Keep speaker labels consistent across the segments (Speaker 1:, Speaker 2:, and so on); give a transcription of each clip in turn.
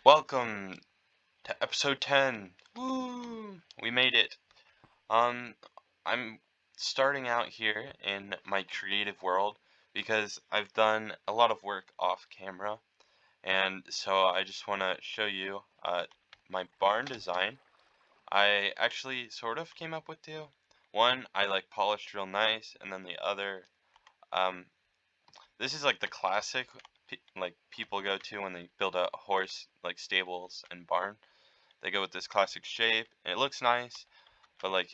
Speaker 1: Welcome to episode 10. Woo! We made it. Um, I'm starting out here in my creative world because I've done a lot of work off camera, and so I just want to show you my barn design. I actually sort of came up with two. One I like polished real nice, and then the other, um, this is like the classic like people go to when they build a horse like stables and barn. They go with this classic shape, and it looks nice, but like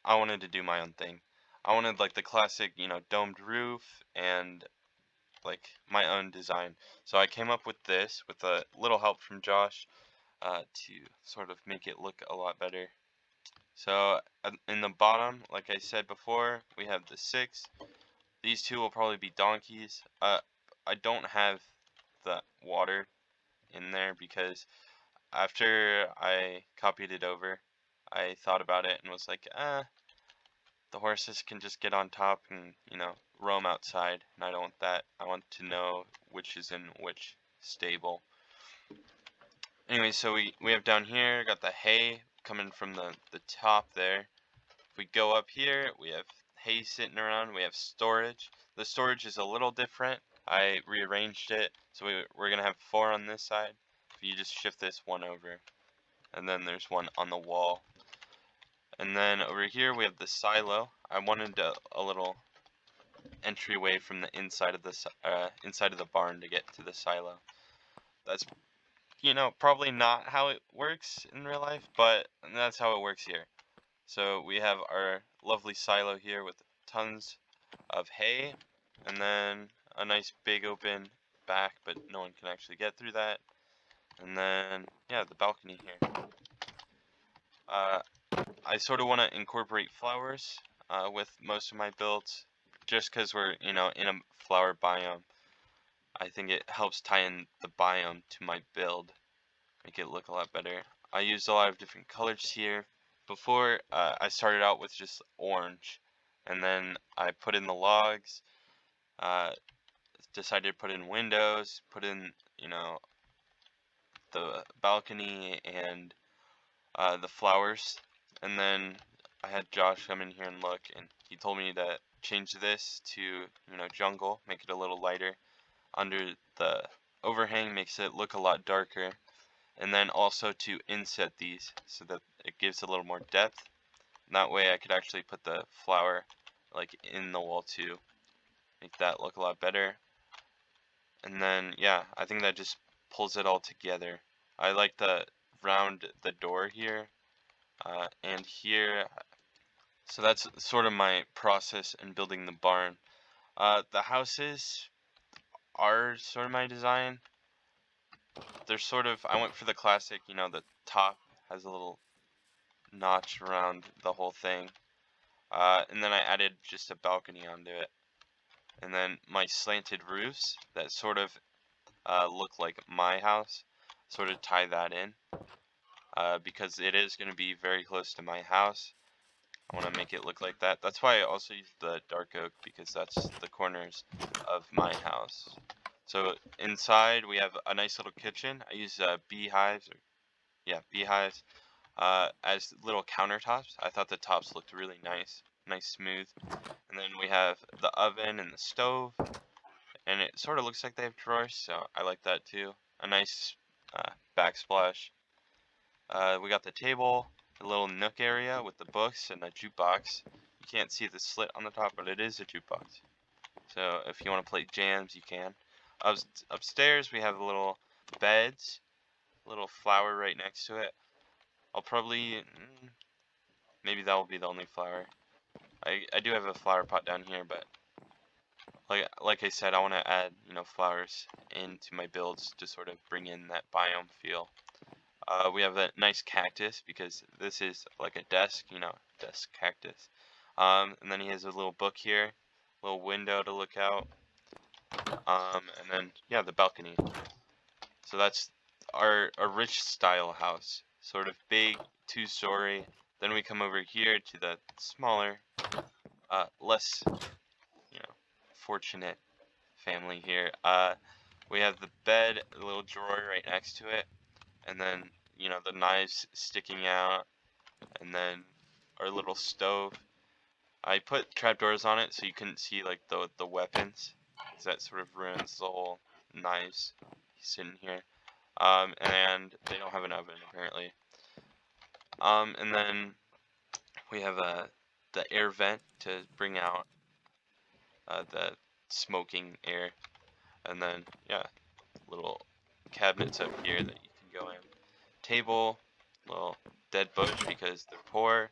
Speaker 1: I wanted to do my own thing. I wanted like the classic, domed roof and like my own design. So I came up with this with a little help from Josh to sort of make it look a lot better. So in the bottom, like I said before, we have the six. These two will probably be donkeys. I don't have the water in there because after I copied it over, I thought about it and was like, the horses can just get on top and, roam outside, and I don't want that. I want to know which is in which stable. Anyway, so we have down here, got the hay coming from the top there. If we go up here, we have hay sitting around, we have storage. The storage is a little different. I rearranged it, so we're going to have four on this side. If you just shift this one over. And then there's one on the wall. And then over here we have the silo. I wanted a little entryway from the inside of the barn to get to the silo. That's probably not how it works in real life, but that's how it works here. So we have our lovely silo here with tons of hay, and then a nice big open back, but no one can actually get through that. And then yeah, the balcony here. I sort of want to incorporate flowers with most of my builds, just because we're, in a flower biome. I think it helps tie in the biome to my build, make it look a lot better. I used a lot of different colors here. Before, I started out with just orange, and then I put in the logs, uh, decided to put in windows, put in, the balcony and the flowers, and then I had Josh come in here and look, and he told me to change this to, jungle, make it a little lighter. Under the overhang makes it look a lot darker, and then also to inset these so that it gives a little more depth. And that way I could actually put the flower like in the wall too, make that look a lot better. And then yeah, I think that just pulls it all together. I like the door here and here. So that's sort of my process in building the barn. The houses are sort of my design. They're sort of, I went for the classic, the top has a little notch around the whole thing. And then I added just a balcony onto it. And then my slanted roofs that sort of look like my house, sort of tie that in. Because it is going to be very close to my house. I want to make it look like that. That's why I also use the dark oak, because that's the corners of my house. So inside we have a nice little kitchen. I use beehives, as little countertops. I thought the tops looked really nice, smooth. And then we have the oven and the stove, and it sort of looks like they have drawers, so I like that too. A nice backsplash. We got the table, a little nook area with the books and a jukebox. You can't see the slit on the top, but it is a jukebox. So if you want to play jams, you can. Upstairs we have little beds, a little flower right next to it. I'll probably, maybe that will be the only flower. I do have a flower pot down here, but like I said, I want to add, flowers into my builds to sort of bring in that biome feel. We have a nice cactus because this is like a desk, desk cactus. And then he has a little book here, little window to look out. And then yeah, the balcony. So that's our rich style house, sort of big, two-story. Then we come over here to the smaller, less, fortunate family here. We have the bed, a little drawer right next to it, and then, you know, the knives sticking out, and then our little stove. I put trapdoors on it so you couldn't see like the weapons, because that sort of ruins the whole knives sitting here. And they don't have an oven apparently. And then we have the air vent to bring out the smoking air, and then yeah, little cabinets up here that you can go in. Table, little dead bush because they're poor.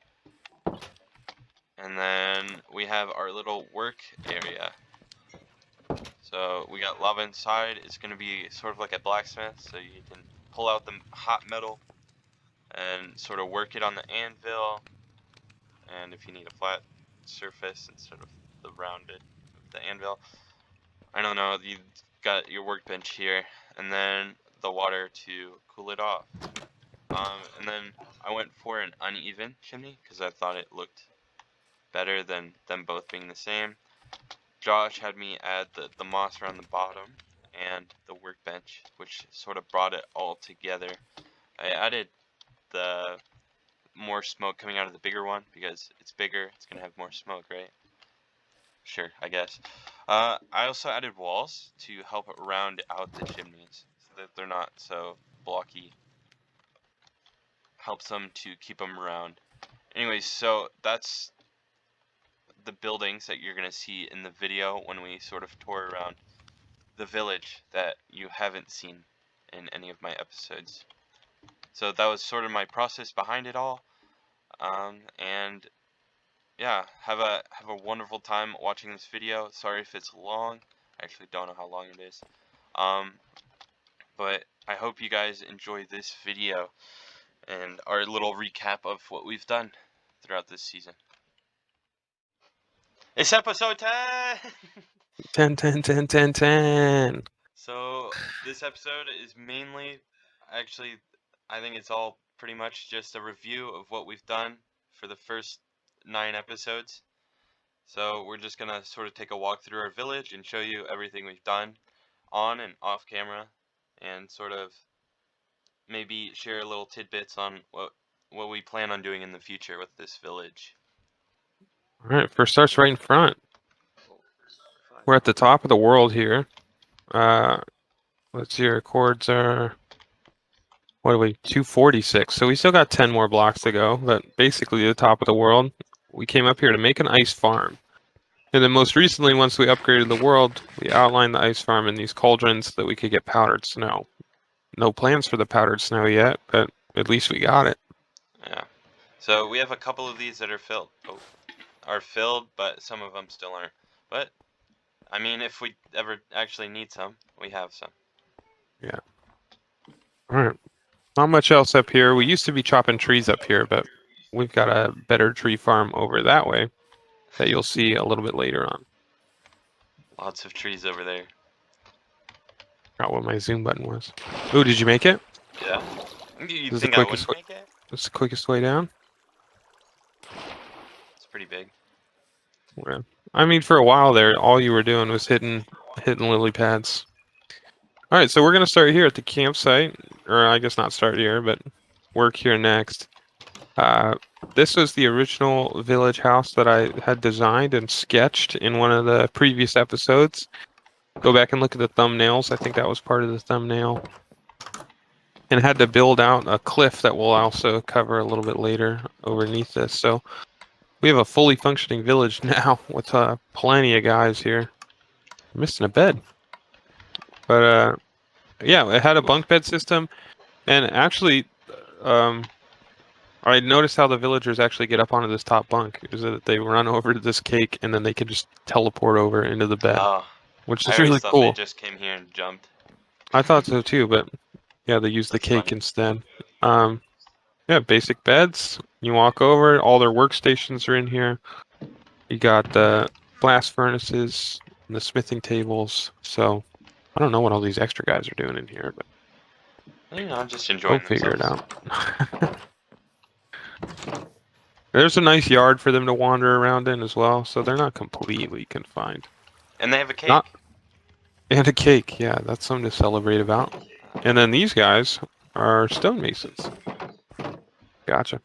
Speaker 1: And then we have our little work area. So we got lava inside. It's going to be sort of like a blacksmith, so you can pull out the hot metal and sort of work it on the anvil. And if you need a flat surface instead of the rounded the anvil, I don't know, you got your workbench here, and then the water to cool it off. And then I went for an uneven chimney because I thought it looked better than them both being the same. Josh had me add the moss around the bottom and the workbench, which sort of brought it all together. I added the more smoke coming out of the bigger one because it's bigger, it's gonna have more smoke, right? Sure, I guess. I also added walls to help round out the chimneys so that they're not so blocky. Helps them to keep them round. Anyways, so that's the buildings that you're gonna see in the video when we sort of tour around the village that you haven't seen in any of my episodes. So that was sort of my process behind it all. And yeah, have a wonderful time watching this video. Sorry if it's long. I actually don't know how long it is. But I hope you guys enjoy this video and our little recap of what we've done throughout this season. It's episode 10!
Speaker 2: 10, 10, 10, 10, 10.
Speaker 1: So this episode is mainly, actually, I think it's all pretty much just a review of what we've done for the first 9 episodes. So we're just gonna sort of take a walk through our village and show you everything we've done on and off camera, and sort of maybe share little tidbits on what we plan on doing in the future with this village.
Speaker 2: All right, first starts right in front. We're at the top of the world here. Let's see, our chords are, what are we, 246. So we still got 10 more blocks to go, but basically the top of the world. We came up here to make an ice farm. And then most recently, once we upgraded the world, we outlined the ice farm in these cauldrons so that we could get powdered snow. No plans for the powdered snow yet, but at least we got it.
Speaker 1: Yeah. So we have a couple of these that are filled. Are filled, but some of them still aren't. But I mean, if we ever actually need some, we have some.
Speaker 2: Yeah. All right. Not much else up here. We used to be chopping trees up here, but we've got a better tree farm over that way that you'll see a little bit later on.
Speaker 1: Lots of trees over there.
Speaker 2: Forgot what my zoom button was. Ooh, did you make it?
Speaker 1: Yeah. You
Speaker 2: This is
Speaker 1: think I wouldn't make it?
Speaker 2: This is the quickest way down?
Speaker 1: It's pretty big.
Speaker 2: Yeah. I mean, for a while there, all you were doing was hitting lily pads. All right, so we're gonna start here at the campsite, or I guess not start here, but work here next. This was the original village house that I had designed and sketched in one of the previous episodes. Go back and look at the thumbnails. I think that was part of the thumbnail. And had to build out a cliff that we'll also cover a little bit later underneath this. So we have a fully functioning village now with plenty of guys here. I'm missing a bed. But yeah, it had a bunk bed system. And actually, I noticed how the villagers actually get up onto this top bunk. Is that they run over to this cake and then they can just teleport over into the bed,
Speaker 1: Oh,
Speaker 2: which
Speaker 1: I
Speaker 2: is
Speaker 1: always
Speaker 2: really
Speaker 1: thought
Speaker 2: cool.
Speaker 1: they just came here and jumped.
Speaker 2: I thought so too, but yeah, they use the
Speaker 1: That's
Speaker 2: cake
Speaker 1: funny.
Speaker 2: instead. Yeah, basic beds. You walk over, all their workstations are in here. You got the blast furnaces, and the smithing tables. So I don't know what all these extra guys are doing in here, but
Speaker 1: You know, just
Speaker 2: they'll
Speaker 1: enjoying
Speaker 2: figure it
Speaker 1: themselves.
Speaker 2: out. There's a nice yard for them to wander around in as well, so they're not completely confined.
Speaker 1: And they have a
Speaker 2: Not,
Speaker 1: cake.
Speaker 2: And a cake. Yeah, that's something to celebrate about. And then these guys are stonemasons. Gotcha.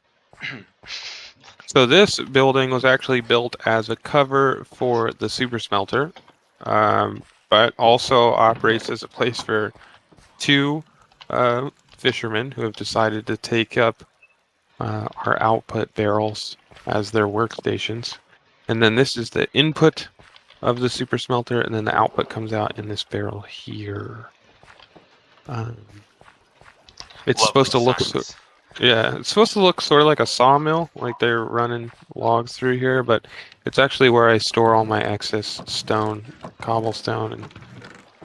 Speaker 2: So this building was actually built as a cover for the super smelter, but also operates as a place for two fishermen who have decided to take up our output barrels as their workstations. And then this is the input of the super smelter, and then the output comes out in this barrel here. Um, it's supposed
Speaker 1: Lovely
Speaker 2: to look so,
Speaker 1: science.
Speaker 2: yeah, it's supposed to look sort of like a sawmill, like they're running logs through here, but it's actually where I store all my excess stone, cobblestone, and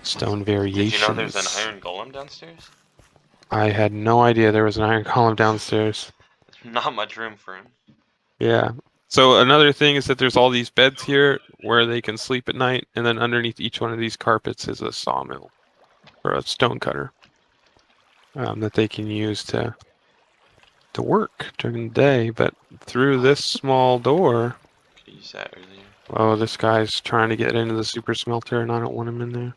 Speaker 2: stone
Speaker 1: Did you know there's an
Speaker 2: variations.
Speaker 1: iron golem downstairs?
Speaker 2: I had no idea there was an iron column downstairs.
Speaker 1: Not much room for him.
Speaker 2: Yeah. So another thing is that there's all these beds here where they can sleep at night, and then underneath each one of these carpets is a sawmill or a stone cutter that they can use to work during the day. But through this small door,
Speaker 1: Could use that earlier.
Speaker 2: oh, this guy's trying to get into the super smelter, and I don't want him in there.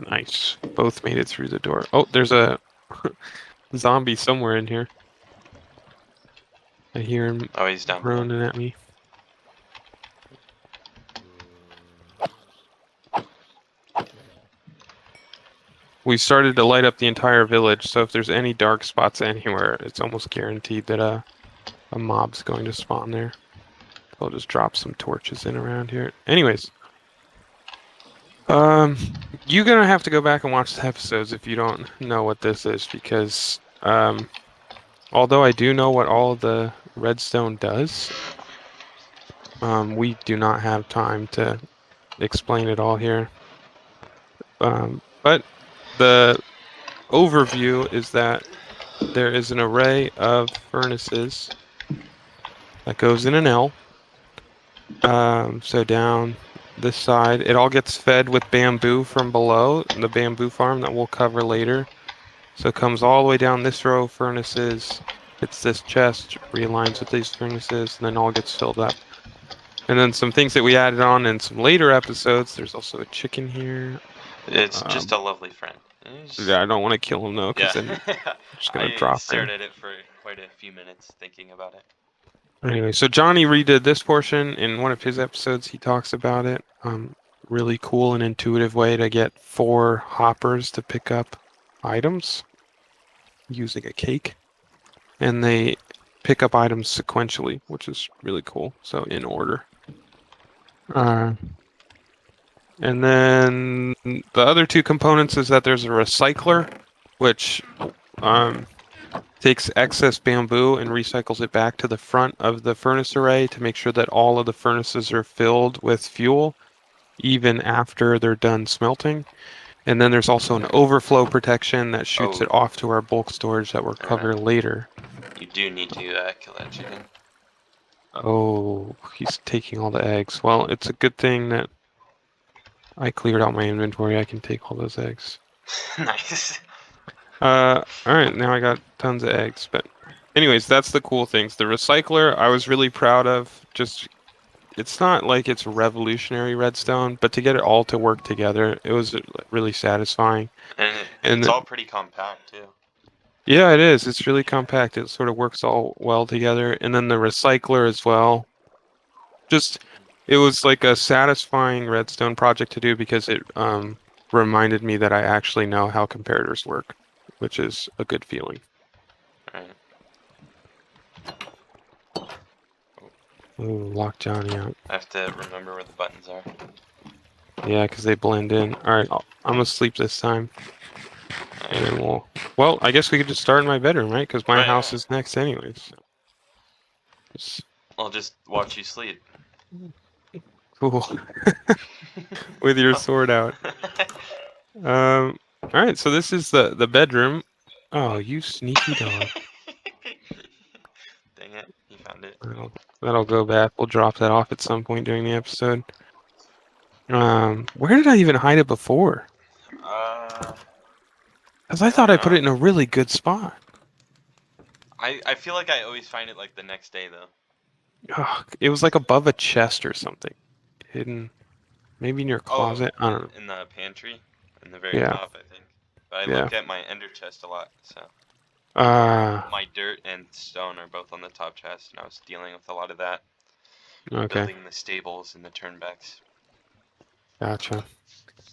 Speaker 2: Nice. Both made it through the door. Oh, there's a zombie somewhere in here. I hear him
Speaker 1: Oh, he's down below.
Speaker 2: groaning at me. We started to light up the entire village, so if there's any dark spots anywhere, it's almost guaranteed that a mob's going to spawn there. I'll just drop some torches in around here. Anyways, um, you're gonna have to go back and watch the episodes if you don't know what this is, because although I do know what all the redstone does, we do not have time to explain it all here. But the overview is that there is an array of furnaces that goes in an L. So down this side, it all gets fed with bamboo from below, the bamboo farm that we'll cover later. So it comes all the way down this row of furnaces, hits this chest, realigns with these furnaces, and then all gets filled up. And then some things that we added on in some later episodes. There's also a chicken here.
Speaker 1: It's just
Speaker 2: Um,
Speaker 1: a lovely friend.
Speaker 2: yeah, I don't want to kill him though, because
Speaker 1: Yeah.
Speaker 2: then I'm just gonna
Speaker 1: I
Speaker 2: drop
Speaker 1: stared
Speaker 2: him.
Speaker 1: at it for quite a few minutes thinking about it.
Speaker 2: Anyway, so Johnny redid this portion in one of his episodes. He talks about it. Really cool and intuitive way to get 4 hoppers to pick up items using a cake, and they pick up items sequentially, which is really cool. So in order. Uh, and then the other 2 components is that there's a recycler, which um, takes excess bamboo and recycles it back to the front of the furnace array to make sure that all of the furnaces are filled with fuel even after they're done smelting. And then there's also an overflow protection that shoots
Speaker 1: Oh,
Speaker 2: it off to our bulk storage that we'll cover
Speaker 1: alright.
Speaker 2: later.
Speaker 1: You do need to kill that chicken.
Speaker 2: Oh, he's taking all the eggs. Well, it's a good thing that I cleared out my inventory. I can take all those eggs.
Speaker 1: Nice.
Speaker 2: All right, now I got tons of eggs. But anyways, that's the cool things. The recycler, I was really proud of. Just it's not like it's revolutionary redstone, but to get it all to work together, it was really satisfying.
Speaker 1: And
Speaker 2: And
Speaker 1: it's all pretty compact too.
Speaker 2: yeah, it is. It's really compact. It sort of works all well together. And then the recycler as well. Just it was like a satisfying redstone project to do because it reminded me that I actually know how comparators work, which is a good feeling.
Speaker 1: Alright.
Speaker 2: Ooh, lock Johnny out.
Speaker 1: I have to remember where the buttons are.
Speaker 2: Yeah, because they blend in. All right, I'm gonna sleep this time, and then
Speaker 1: Alright.
Speaker 2: well, I guess we could just start in my bedroom, right? Because my
Speaker 1: Right,
Speaker 2: house
Speaker 1: right.
Speaker 2: is next anyways. So it's
Speaker 1: I'll just watch you sleep.
Speaker 2: cool with your sword out. Um, all right, so this is the bedroom. Oh,
Speaker 1: Oh.
Speaker 2: you sneaky dog.
Speaker 1: Dang it, he found it.
Speaker 2: That'll go back. We'll drop that off at some point during the episode. Where did I even hide it before?
Speaker 1: Uh,
Speaker 2: Because
Speaker 1: I
Speaker 2: I
Speaker 1: don't
Speaker 2: thought I put it
Speaker 1: know.
Speaker 2: in a really good spot.
Speaker 1: I feel like I always find it like the next day though.
Speaker 2: Ugh, it was like above a chest or something. Hidden. Maybe in your
Speaker 1: Oh,
Speaker 2: closet. I don't know.
Speaker 1: in the pantry, in the very
Speaker 2: Yeah,
Speaker 1: top, I think. But I
Speaker 2: yeah.
Speaker 1: look at my ender chest a lot, so
Speaker 2: Uh,
Speaker 1: my dirt and stone are both on the top chest, and I was dealing with a lot of that,
Speaker 2: okay,
Speaker 1: building the stables and the turnbacks.
Speaker 2: gotcha.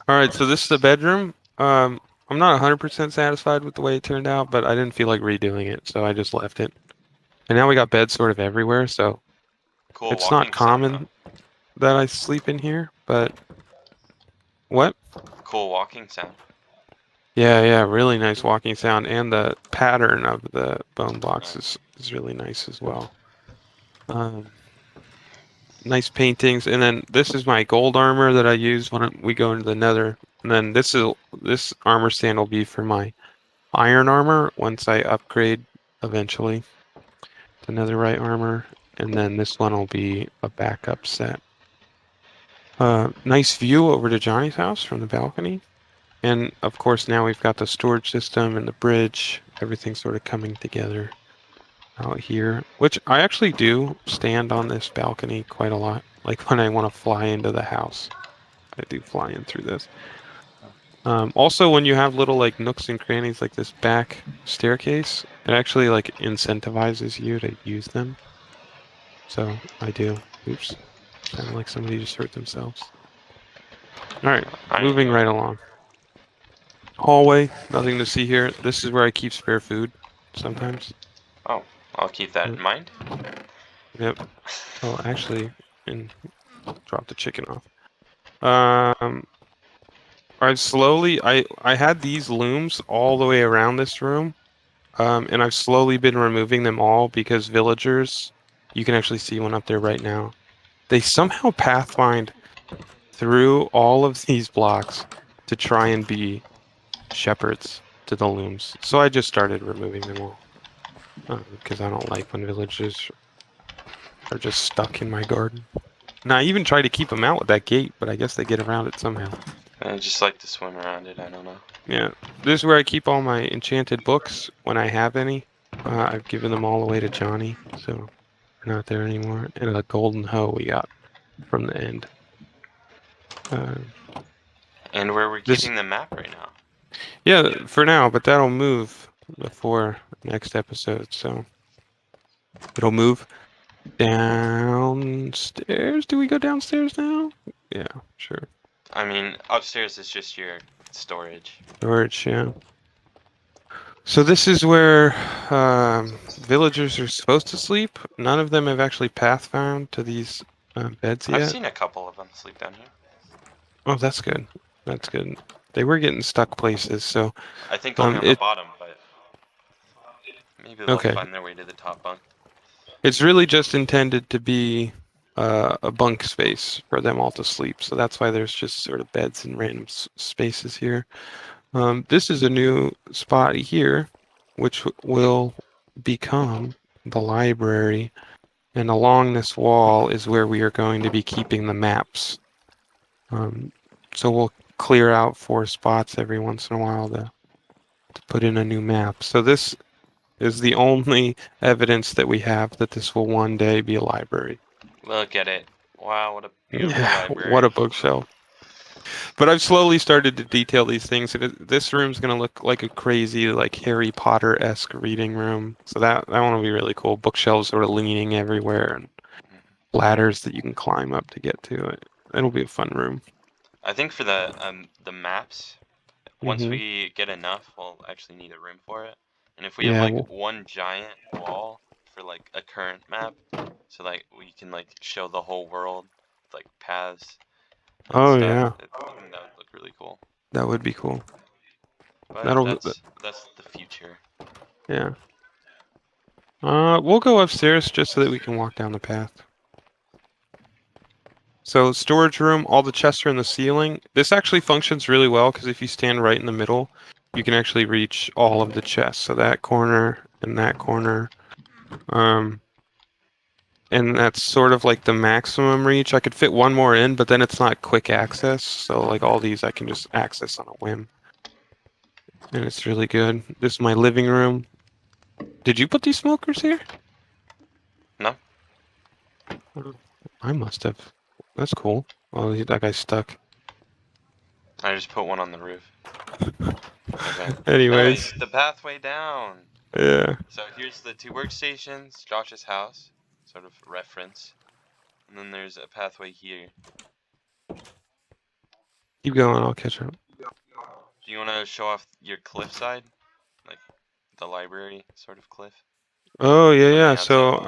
Speaker 2: All right, so this is the bedroom. I'm not 100% satisfied with the way it turned out, but I didn't feel like redoing it, so I just left it. And now we got beds sort of everywhere, so
Speaker 1: Cool
Speaker 2: it's not
Speaker 1: walking sound though.
Speaker 2: common that I sleep in here, but what?
Speaker 1: Cool walking sound.
Speaker 2: Yeah, yeah, really nice walking sound, and the pattern of the bone blocks
Speaker 1: Nice.
Speaker 2: is really nice as well. Um, nice paintings, and then this is my gold armor that I use when we go into the Nether. And then this armor stand will be for my iron armor once I upgrade eventually to netherite armor, and then this one will be a backup set. Nice view over to Johnny's house from the balcony. And of course, now we've got the storage system and the bridge, everything sort of coming together out here, which I actually do stand on this balcony quite a lot. Like when I want to fly into the house, I do fly in through this. Also, when you have little like nooks and crannies like this back staircase, it actually like incentivizes you to use them. So I do. Oops. Sounded like somebody just hurt themselves. All right,
Speaker 1: I didn't
Speaker 2: moving
Speaker 1: hear it.
Speaker 2: right along. Hallway, nothing to see here. This is where I keep spare food sometimes.
Speaker 1: Oh, I'll keep that
Speaker 2: Yep.
Speaker 1: in mind.
Speaker 2: Yep. Oh, actually, and drop the chicken off. Um, I had these looms all the way around this room, and I've slowly been removing them all because villagers, you can actually see one up there right now. They somehow pathfind through all of these blocks to try and be shepherds to the looms. So I just started removing them all because I don't like when villagers are just stuck in my garden. And I even try to keep them out with that gate, but I guess they get around it somehow.
Speaker 1: I just like to swim around it. I don't know.
Speaker 2: Yeah, this is where I keep all my enchanted books when I have any. I've given them all away to Johnny, so they're not there anymore. And a golden hoe we got from the end. Uh,
Speaker 1: And where we're
Speaker 2: this,
Speaker 1: keeping the map right now.
Speaker 2: yeah, for now, but that'll move before next episode, so it'll move downstairs. Do we go downstairs now? Yeah, sure.
Speaker 1: I mean, upstairs is just your storage.
Speaker 2: Storage, yeah. So this is where villagers are supposed to sleep. None of them have actually path found to these beds
Speaker 1: I've
Speaker 2: yet.
Speaker 1: seen a couple of them sleep down here.
Speaker 2: Oh, that's good. That's good. They were getting stuck places, so
Speaker 1: I think only on the
Speaker 2: it
Speaker 1: bottom, but maybe they'll
Speaker 2: okay.
Speaker 1: find their way to the top bunk.
Speaker 2: It's really just intended to be a bunk space for them all to sleep. So that's why there's just sort of beds in random spaces here. This is a new spot here, which will become the library. And along this wall is where we are going to be keeping the maps. Um, so we'll clear out 4 spots every once in a while to put in a new map. So this is the only evidence that we have that this will one day be a library.
Speaker 1: Look at it. Wow, what a beautiful
Speaker 2: Yeah, what
Speaker 1: library.
Speaker 2: a bookshelf. But I've slowly started to detail these things. This room's gonna look like a crazy, like Harry Potter-esque reading room. So that one will be really cool. Bookshelves sort of leaning everywhere and ladders that you can climb up to get to it. It'll be a fun room.
Speaker 1: I think for the maps, once
Speaker 2: Hmm.
Speaker 1: we get enough, we'll actually need a room for it. And if we have
Speaker 2: Yeah,
Speaker 1: like
Speaker 2: well,
Speaker 1: one giant wall for like a current map, so like we can like show the whole world, like paths and
Speaker 2: oh
Speaker 1: stuff,
Speaker 2: yeah,
Speaker 1: I think that would look really cool.
Speaker 2: that would be cool.
Speaker 1: But
Speaker 2: That'll,
Speaker 1: that's the future.
Speaker 2: yeah. We'll go upstairs just so that we can walk down the path. So storage room, all the chests are in the ceiling. This actually functions really well because if you stand right in the middle, you can actually reach all of the chests. So that corner and that corner. Um, and that's sort of like the maximum reach. I could fit one more in, but then it's not quick access. So like all these I can just access on a whim. And it's really good. This is my living room. Did you put these smokers here?
Speaker 1: No?
Speaker 2: Oh, I must have. That's cool. Oh, that guy's stuck.
Speaker 1: I just put one on the roof. Okay.
Speaker 2: Anyways,
Speaker 1: Nice. The pathway down.
Speaker 2: yeah.
Speaker 1: So here's the two workstations, Josh's house, sort of reference, and then there's a pathway here.
Speaker 2: Keep going. I'll catch up.
Speaker 1: Do you want to show off your cliff side, like the library sort of cliff
Speaker 2: Oh yeah,
Speaker 1: from the
Speaker 2: yeah.
Speaker 1: outside?
Speaker 2: So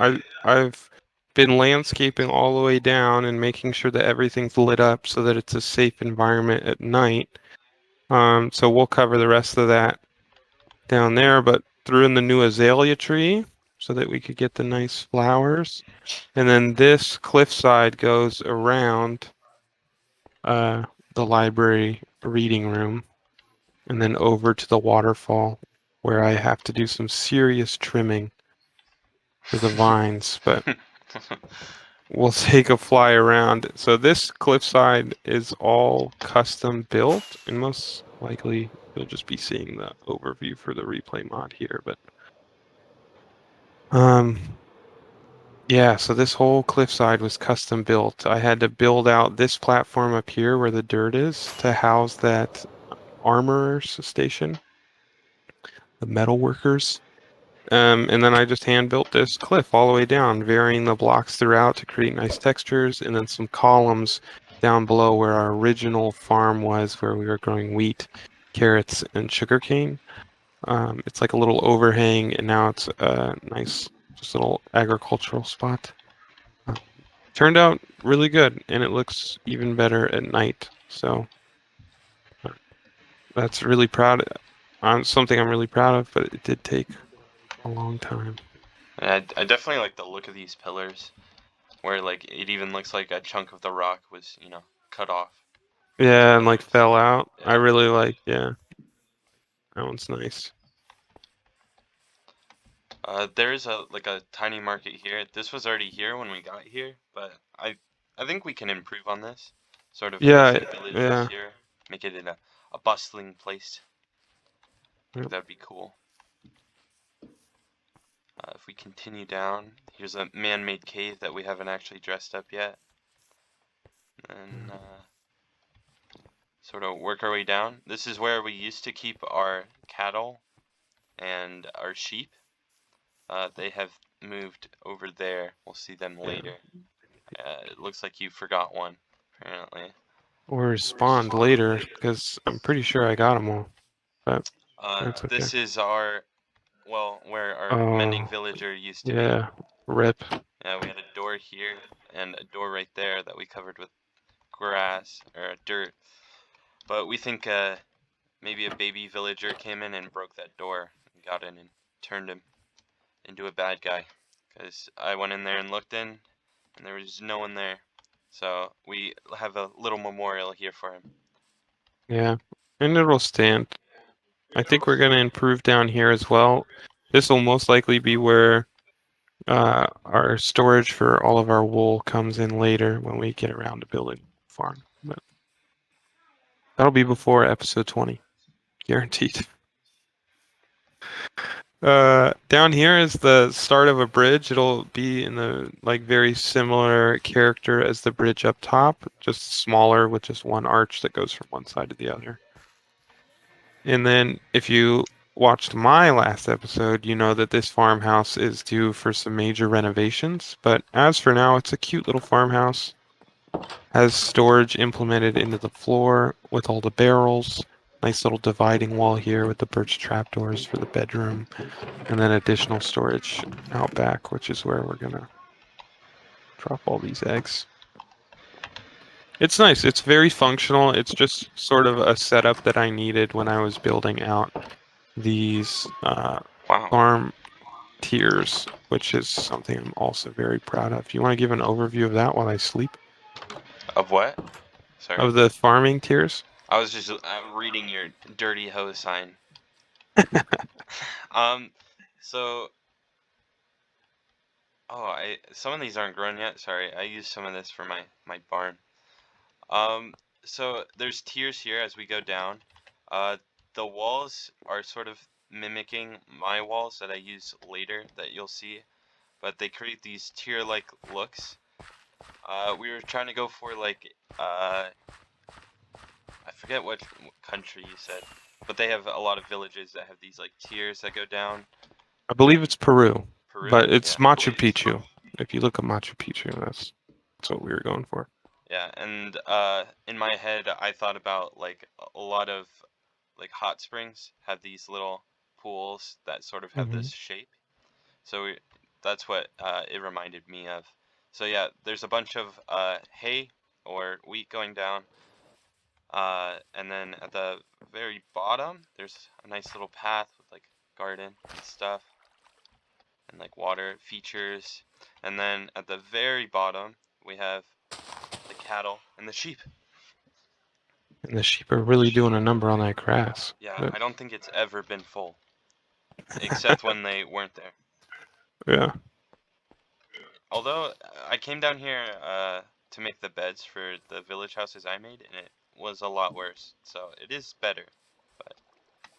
Speaker 2: I've been landscaping all the way down and making sure that everything's lit up so that it's a safe environment at night. So we'll cover the rest of that down there, but threw in the new azalea tree so that we could get the nice flowers. And then this cliffside goes around uh, the library reading room and then over to the waterfall where I have to do some serious trimming for the vines, but we'll take a fly around. So this cliffside is all custom built, and most likely you'll just be seeing the overview for the replay mod here, but um yeah, so this whole cliffside was custom built. I had to build out this platform up here where the dirt is to house that armorer's station, the metal workers. And then I just hand built this cliff all the way down, varying the blocks throughout to create nice textures, and then some columns down below where our original farm was, where we were growing wheat, carrots, and sugarcane. It's like a little overhang, and now it's a nice, just little agricultural spot. Uh, Turned out really good, and it looks even better at night. So uh, that's really proud. Something I'm really proud of, but it did take a long time.
Speaker 1: I definitely like the look of these pillars, where like it even looks like a chunk of the rock was, cut off for these
Speaker 2: Yeah, and like
Speaker 1: pillars.
Speaker 2: fell out. I
Speaker 1: Yeah.
Speaker 2: really like, yeah, that one's nice.
Speaker 1: There's a tiny market here. This was already here when we got here, but I think we can improve on this. Sort of have
Speaker 2: Yeah,
Speaker 1: some villagers
Speaker 2: yeah,
Speaker 1: here, make it a bustling place. I
Speaker 2: yeah.
Speaker 1: think that'd be cool. If we continue down, here's a man-made cave that we haven't actually dressed up yet. And sort of work our way down. This is where we used to keep our cattle and our sheep. They have moved over there. We'll see them
Speaker 2: Yeah.
Speaker 1: later. It looks like you forgot one, apparently.
Speaker 2: Or spawned later, because I'm pretty sure I got them all, but that's okay.
Speaker 1: This is where our mending
Speaker 2: Oh,
Speaker 1: villager used to be.
Speaker 2: yeah, rip.
Speaker 1: We had a door here and a door right there that we covered with grass or dirt. But we think maybe a baby villager came in and broke that door and got in and turned him into a bad guy. Because I went in there and looked in, and there was no one there. So we have a little memorial here for him.
Speaker 2: Yeah, and it'll stand. I think we're gonna improve down here as well. This will most likely be where our storage for all of our wool comes in later when we get around to building a farm. But that'll be before episode 20, guaranteed. Down here is the start of a bridge. It'll be in the like very similar character as the bridge up top, just smaller with just one arch that goes from one side to the other. And then if you watched my last episode, you know that this farmhouse is due for some major renovations. But as for now, it's a cute little farmhouse. Has storage implemented into the floor with all the barrels. Nice little dividing wall here with the birch trapdoors for the bedroom, and then additional storage out back, which is where we're gonna drop all these eggs. It's nice. It's very functional. It's just sort of a setup that I needed when I was building out these
Speaker 1: Wow.
Speaker 2: farm tiers, which is something I'm also very proud of. You want to give an overview of that while I sleep?
Speaker 1: Of what? Sorry.
Speaker 2: Of the farming tiers?
Speaker 1: I was just reading your dirty hoe sign. Um, so some of these aren't grown yet. Sorry, I used some of this for my barn. Um, so there's tiers here as we go down. Uh, the walls are sort of mimicking my walls that I use later that you'll see, but they create these tier-like looks. We were trying to go for like I forget what country you said, but they have a lot of villages that have these like tiers that go down.
Speaker 2: I believe
Speaker 1: And
Speaker 2: it's Peru,
Speaker 1: Peru,
Speaker 2: but it's
Speaker 1: yeah,
Speaker 2: Machu Picchu. If you look at Machu Picchu, that's what we were going for.
Speaker 1: yeah. And in my head, I thought about like a lot of like hot springs have these little pools that sort of have
Speaker 2: Hmm.
Speaker 1: this shape. So that's what it reminded me of. So yeah, there's a bunch of hay or wheat going down. And then at the very bottom, there's a nice little path with like garden and stuff and like water features. And then at the very bottom, we have the cattle and the sheep.
Speaker 2: And the sheep are really doing a number on that grass.
Speaker 1: Yeah,
Speaker 2: But
Speaker 1: I don't think it's ever been full, except when they weren't there.
Speaker 2: yeah,
Speaker 1: Although I came down here to make the beds for the village houses I made, and it was a lot worse. So it is better, but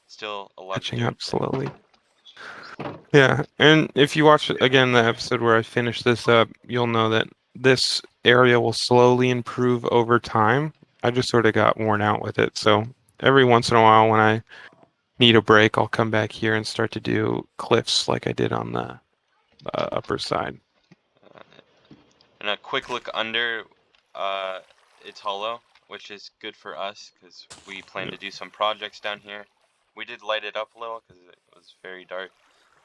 Speaker 1: still a lot of
Speaker 2: catching
Speaker 1: dirt
Speaker 2: up
Speaker 1: there.
Speaker 2: slowly. Yeah, and if you watch again the episode where I finish this up, you'll know that this area will slowly improve over time. I just sort of got worn out with it. So every once in a while when I need a break, I'll come back here and start to do cliffs like I did on the upper side.
Speaker 1: Uh, and a quick look under, uh, it's hollow, which is good for us because we plan
Speaker 2: Yeah.
Speaker 1: to do some projects down here. We did light it up a little because it was very dark,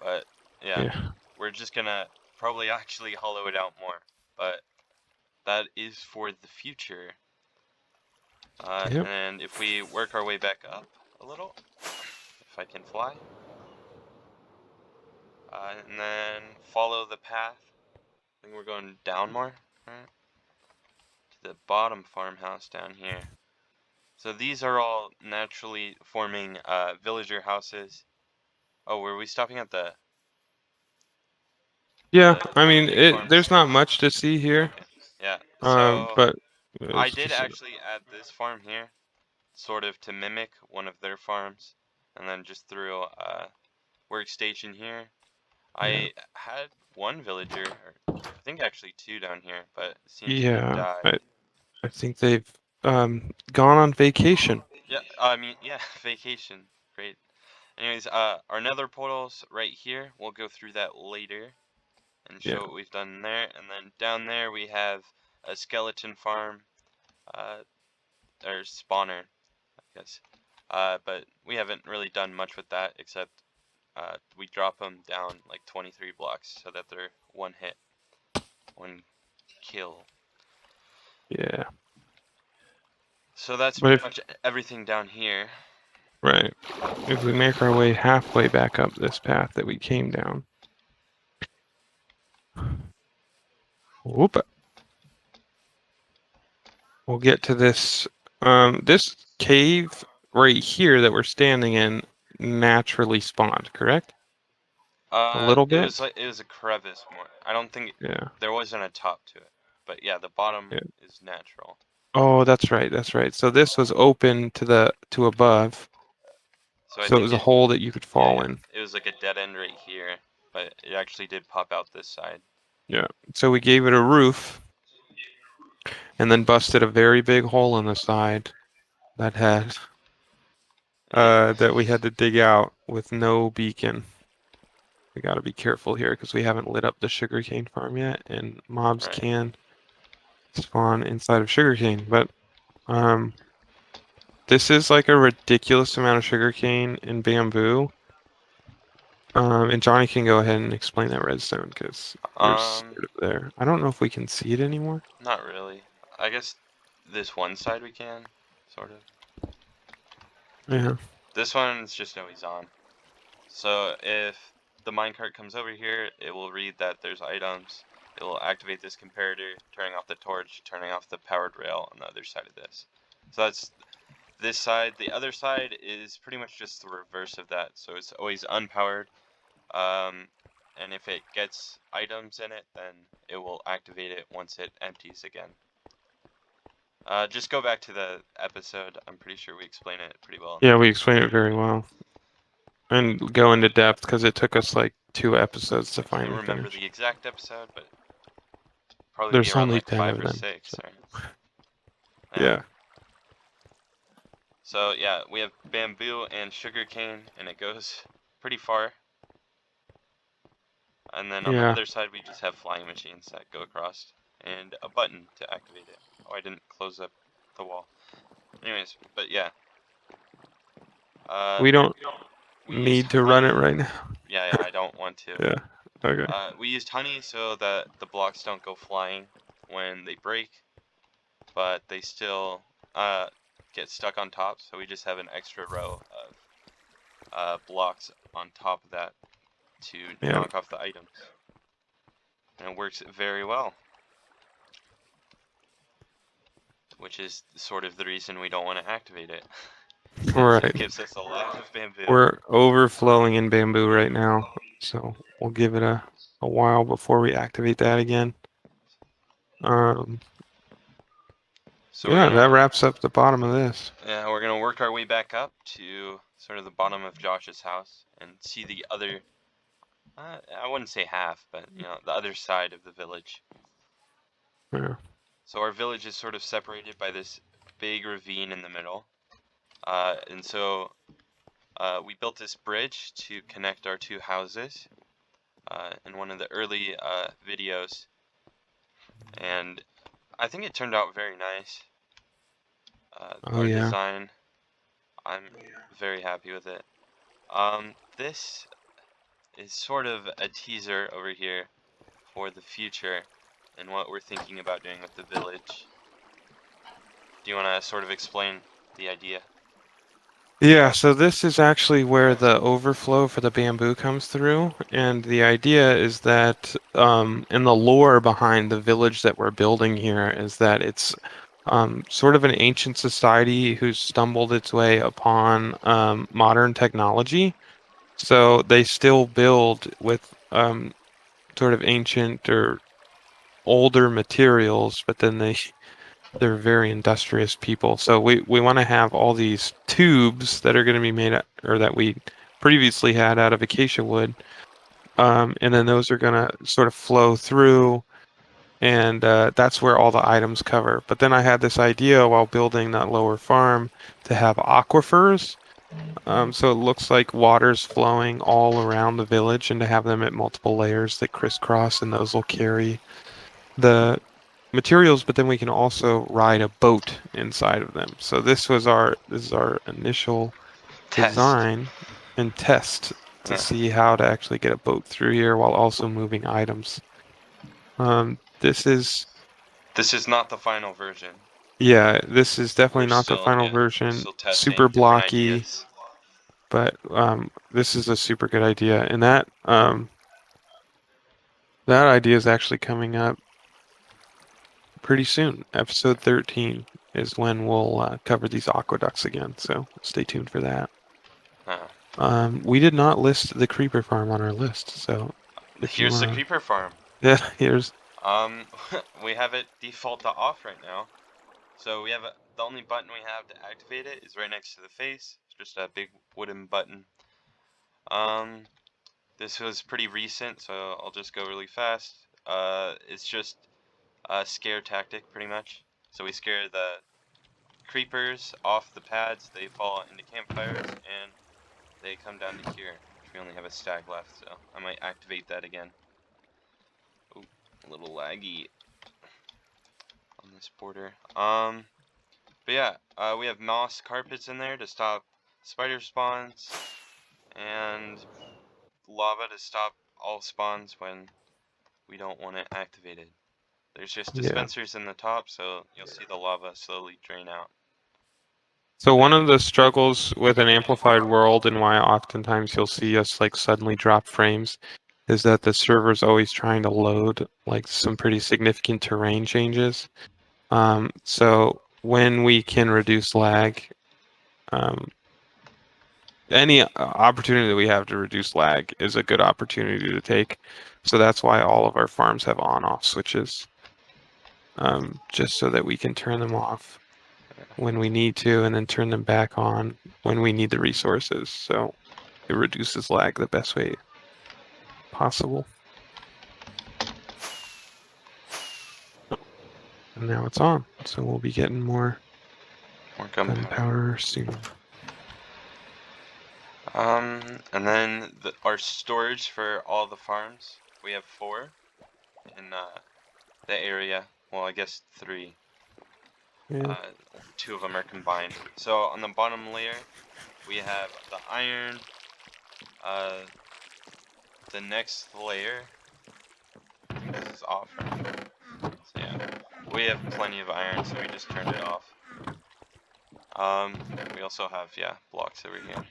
Speaker 1: but yeah,
Speaker 2: Yeah.
Speaker 1: we're just gonna probably actually hollow it out more. But that is for the future.
Speaker 2: Yep.
Speaker 1: And if we work our way back up a little, if I can fly, and then follow the path, I think we're going down more, right? To the bottom farmhouse down here. So these are all naturally forming villager houses. Oh, were we stopping at
Speaker 2: Yeah,
Speaker 1: the
Speaker 2: I mean,
Speaker 1: pig farms?
Speaker 2: there's not much to see here.
Speaker 1: Okay, yeah. So
Speaker 2: But
Speaker 1: I
Speaker 2: it's
Speaker 1: did
Speaker 2: just
Speaker 1: actually add this farm here, sort of to mimic one of their farms, and then just threw a workstation here.
Speaker 2: yeah.
Speaker 1: I had one villager, or I think actually two down here, but it seems to have
Speaker 2: Yeah,
Speaker 1: died.
Speaker 2: I think they've gone on vacation.
Speaker 1: Yeah, I mean, yeah, vacation. Great. Anyways, our nether portal's right here. We'll go through that later and
Speaker 2: Yeah.
Speaker 1: show what we've done there. And then down there we have a skeleton farm, uh, or spawner, I guess. But we haven't really done much with that except we drop them down like 23 blocks so that they're one hit, one kill.
Speaker 2: Yeah.
Speaker 1: So that's
Speaker 2: But
Speaker 1: pretty
Speaker 2: if
Speaker 1: much everything down here.
Speaker 2: right, if we make our way halfway back up this path that we came down, whoop, we'll get to this cave right here that we're standing in naturally spawned, correct? A little
Speaker 1: It was
Speaker 2: bit?
Speaker 1: like it was a crevice more. I don't think
Speaker 2: Yeah.
Speaker 1: there wasn't a top to it, but yeah, the bottom
Speaker 2: Yeah.
Speaker 1: is natural.
Speaker 2: Oh, that's right. That's right. So this was open to the to above,
Speaker 1: So I
Speaker 2: so it
Speaker 1: think
Speaker 2: was a hole that you could
Speaker 1: yeah,
Speaker 2: fall
Speaker 1: yeah,
Speaker 2: in.
Speaker 1: it was like a dead end right here, but it actually did pop out this side.
Speaker 2: Yeah. So we gave it a roof and then busted a very big hole in the side that had
Speaker 1: Yeah,
Speaker 2: that we had to dig out with no beacon. We got to be careful here because we haven't lit up the sugarcane farm yet, and mobs
Speaker 1: right.
Speaker 2: can spawn inside of sugarcane. But um, this is like a ridiculous amount of sugarcane and bamboo. And Johnny can go ahead and explain that redstone because you're
Speaker 1: Um,
Speaker 2: sort of there. I don't know if we can see it anymore.
Speaker 1: Not really. I guess this one side we can, sort of.
Speaker 2: Yeah,
Speaker 1: This one's just always on. So if the minecart comes over here, it will read that there's items. It will activate this comparator, turning off the torch, turning off the powered rail on the other side of this. So that's this side. The other side is pretty much just the reverse of that. So it's always unpowered. Um, and if it gets items in it, then it will activate it once it empties again. Just go back to the episode. I'm pretty sure we explain it pretty well in
Speaker 2: yeah,
Speaker 1: there.
Speaker 2: we explained it very well and go into depth because it took us like 2 episodes to
Speaker 1: I can't
Speaker 2: finally
Speaker 1: remember
Speaker 2: finish.
Speaker 1: the exact episode, but probably be
Speaker 2: There's
Speaker 1: around
Speaker 2: only
Speaker 1: like
Speaker 2: 10
Speaker 1: five
Speaker 2: of
Speaker 1: or
Speaker 2: them.
Speaker 1: six.
Speaker 2: So
Speaker 1: Or, yeah.
Speaker 2: yeah.
Speaker 1: So yeah, we have bamboo and sugarcane, and it goes pretty far. And then on the
Speaker 2: Yeah,
Speaker 1: other side, we just have flying machines that go across, and a button to activate it. Oh, I didn't close up the wall. Anyways, but yeah, uh,
Speaker 2: we don't
Speaker 1: we used
Speaker 2: need to run it
Speaker 1: honey.
Speaker 2: right now.
Speaker 1: Yeah, I don't want to.
Speaker 2: Yeah. Okay.
Speaker 1: We used honey so that the blocks don't go flying when they break, but they still get stuck on top. So we just have an extra row of blocks on top of that to
Speaker 2: Yeah.
Speaker 1: knock off the items, and it works very well. Which is sort of the reason we don't want to activate it,
Speaker 2: All
Speaker 1: since it
Speaker 2: right.
Speaker 1: gives us a lot of bamboo.
Speaker 2: We're overflowing in bamboo right now, so we'll give it a while before we activate that again. Um,
Speaker 1: So
Speaker 2: yeah, that wraps up the bottom of this.
Speaker 1: we're gonna work our way back up to sort of the bottom of Josh's house and see the other. I wouldn't say half, but the other side of the village.
Speaker 2: Yeah.
Speaker 1: So our village is sort of separated by this big ravine in the middle, and so we built this bridge to connect our two houses in one of the early videos, and I think it turned out very nice.
Speaker 2: Oh
Speaker 1: Our
Speaker 2: yeah.
Speaker 1: design, I'm very happy with it. This is sort of a teaser over here for the future and what we're thinking about doing with the village. Do you want to sort of explain the idea?
Speaker 2: Yeah, so this is actually where the overflow for the bamboo comes through, and the idea is that, and the lore behind the village that we're building here is that it's sort of an ancient society who's stumbled its way upon modern technology. So they still build with sort of ancient or older materials, but then they're very industrious people. So we want to have all these tubes that are going to be made or that we previously had out of acacia wood, and then those are going to sort of flow through, and that's where all the items cover. But then I had this idea while building that lower farm to have aquifers. So it looks like water's flowing all around the village, and to have them at multiple layers that crisscross, and those will carry the materials, but then we can also ride a boat inside of them. So this is our initial
Speaker 1: Test.
Speaker 2: design and test to
Speaker 1: Yeah.
Speaker 2: see how to actually get a boat through here while also moving items. This is
Speaker 1: This is not the final version.
Speaker 2: Yeah, this is definitely
Speaker 1: We're
Speaker 2: not the
Speaker 1: still,
Speaker 2: final
Speaker 1: yeah, we're
Speaker 2: version.
Speaker 1: still
Speaker 2: Super
Speaker 1: testing different
Speaker 2: blocky,
Speaker 1: ideas.
Speaker 2: but this is a super good idea, and that idea is actually coming up pretty soon. Episode 13 is when we'll cover these aqueducts again, so stay tuned for that.
Speaker 1: Uh,
Speaker 2: We did not list the creeper farm on our list, so if you
Speaker 1: Here's the
Speaker 2: want
Speaker 1: creeper farm.
Speaker 2: to, yeah, here's,
Speaker 1: Um, we have it default to off right now. So the only button we have to activate it is right next to the face. It's just a big wooden button. Um, this was pretty recent, so I'll just go really fast. It's just a scare tactic, pretty much. So we scare the creepers off the pads, they fall into campfires, and they come down to here. We only have a stack left, so I might activate that again. Ooh, a little laggy on this border. But yeah, we have moss carpets in there to stop spider spawns, and lava to stop all spawns when we don't want it activated. There's just
Speaker 2: yeah.
Speaker 1: dispensers in the top, so you'll see the lava slowly drain out.
Speaker 2: So one of the struggles with an amplified world and why oftentimes you'll see us like suddenly drop frames is that the server's always trying to load like some pretty significant terrain changes. So when we can reduce lag, um, any opportunity that we have to reduce lag is a good opportunity to take. So that's why all of our farms have on-off switches, just so that we can turn them off when we need to and then turn them back on when we need the resources. So it reduces lag the best way possible. And now it's on. So we'll be getting more.
Speaker 1: More gunpowder.
Speaker 2: Gunpowder, steam.
Speaker 1: And then our storage for all the farms. We have 4 in the area. Well, I guess 3.
Speaker 2: Yeah.
Speaker 1: 2 of them are combined. So on the bottom layer, we have the iron. Uh, the next layer, I think this is off, right? So yeah, we have plenty of iron, so we just turned it off. We also have, yeah, blocks over here.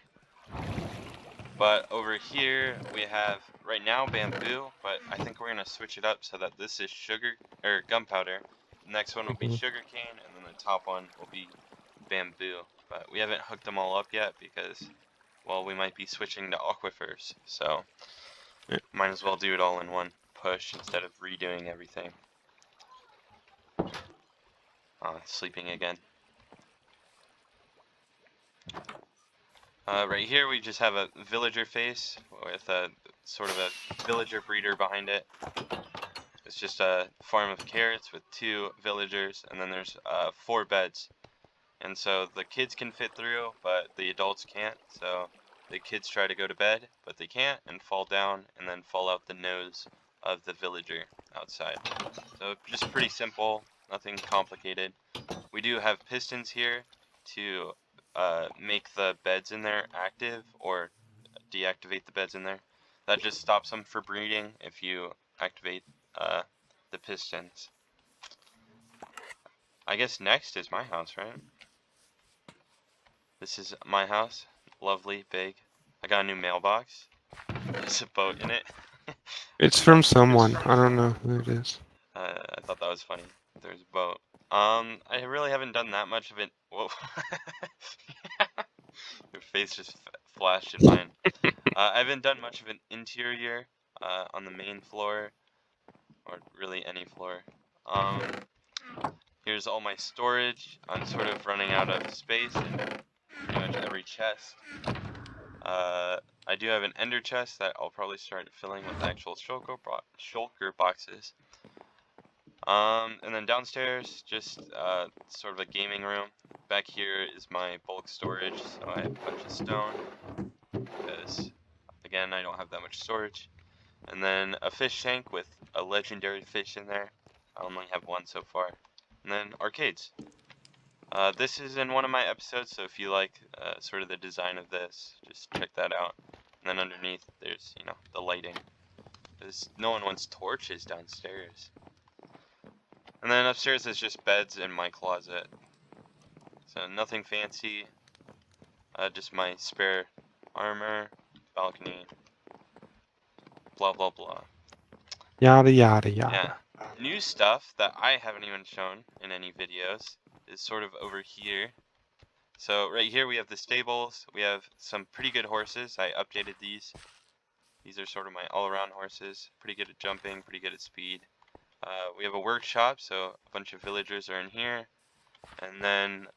Speaker 1: But over here we have right now bamboo, but I think we're gonna switch it up so that this is sugar or gunpowder. The next one will be
Speaker 2: Mhm.
Speaker 1: sugar cane, and then the top one will be bamboo. But we haven't hooked them all up yet because, well, we might be switching to aquifers, so
Speaker 2: Yeah.
Speaker 1: might as well do it all in one push instead of redoing everything. Sleeping again. Right here we just have a villager face with a sort of a villager breeder behind it. It's just a farm of carrots with 2 villagers, and then there's 4 beds. And so the kids can fit through, but the adults can't. So the kids try to go to bed, but they can't, and fall down and then fall out the nose of the villager outside. So just pretty simple, nothing complicated. We do have pistons here to make the beds in there active or deactivate the beds in there. That just stops them from breeding if you activate the pistons. I guess next is my house, right? This is my house. Lovely, big. I got a new mailbox. There's a boat in it.
Speaker 2: It's
Speaker 1: I
Speaker 2: from
Speaker 1: just,
Speaker 2: someone. I don't know who it is.
Speaker 1: I thought that was funny. There's a boat. I really haven't done that much of it. Whoa. Your face just flashed in mine. I haven't done much of an interior on the main floor, or really any floor. Um, Here's all my storage. I'm sort of running out of space in pretty much every chest. I do have an ender chest that I'll probably start filling with actual shulker boxes. And then downstairs, just sort of a gaming room. Back here is my bulk storage, so I have a bunch of stone, because, again, I don't have that much storage. And then a fish tank with a legendary fish in there. I only have 1 so far. And then arcades. This is in one of my episodes, so if you like sort of the design of this, just check that out. And then underneath, there's, the lighting. Because no one wants torches downstairs. And then upstairs is just beds and my closet. So nothing fancy. Just my spare armor, balcony, blah blah blah.
Speaker 2: Yada yada
Speaker 1: Yeah.
Speaker 2: yada.
Speaker 1: New stuff that I haven't even shown in any videos is sort of over here. So right here we have the stables. We have some pretty good horses. I updated these. These are sort of my all-around horses. Pretty good at jumping, pretty good at speed. We have a workshop, so a bunch of villagers are in here. And then